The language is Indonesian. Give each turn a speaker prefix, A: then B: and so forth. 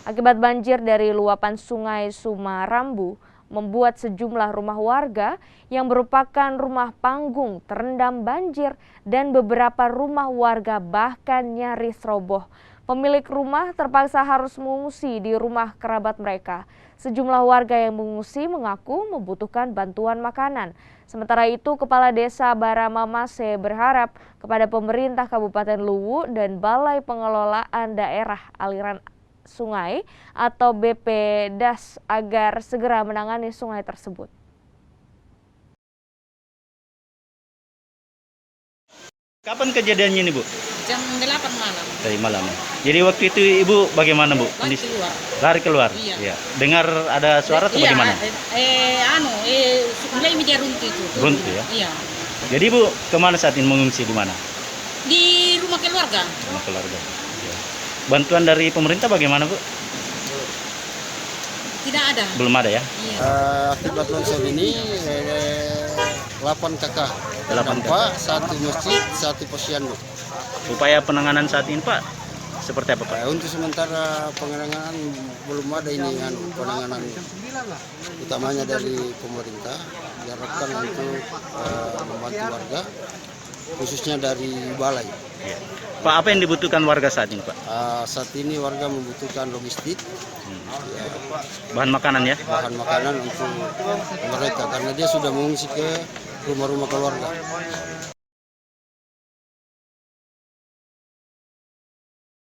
A: Akibat banjir dari luapan Sungai Sumarambu, membuat sejumlah rumah warga yang merupakan rumah panggung terendam banjir dan beberapa rumah warga bahkan nyaris roboh. Pemilik rumah terpaksa harus mengungsi di rumah kerabat mereka. Sejumlah warga yang mengungsi mengaku membutuhkan bantuan makanan. Sementara itu, Kepala Desa Baramamase berharap kepada pemerintah Kabupaten Luwu dan Balai Pengelolaan Daerah Aliran Sungai atau BPDAS agar segera menangani sungai tersebut.
B: Kapan kejadiannya ini, Bu?
C: Jam 8 malam.
B: Dari malam. Jadi waktu itu Ibu bagaimana, Bu?
C: Lari keluar.
B: Lari keluar?
C: Iya.
B: Ya. Dengar ada suara atau bagaimana?
C: Mulai media runtuh itu.
B: Runtuh ya?
C: Iya.
B: Jadi Ibu kemana saat ini, mengungsi di mana?
C: Di rumah keluarga.
B: Rumah keluarga. Ya. Bantuan dari pemerintah bagaimana, Bu?
C: Tidak ada.
B: Belum ada ya?
C: Iya.
D: Akibat longsor ini 8 kakak terdampak, 1 masjid, 1 posyandu.
B: Upaya penanganan saat ini, Pak, seperti apa, Pak?
D: Untuk sementara penanganan belum ada ini penanganan utamanya dari pemerintah. Diharapkan untuk membantu warga, khususnya dari balai.
B: Ya. Pak, apa yang dibutuhkan warga saat ini, Pak?
D: Saat ini warga membutuhkan logistik, ya,
B: Bahan makanan ya?
D: bahan makanan untuk mereka karena dia sudah mengungsi ke rumah-rumah keluarga.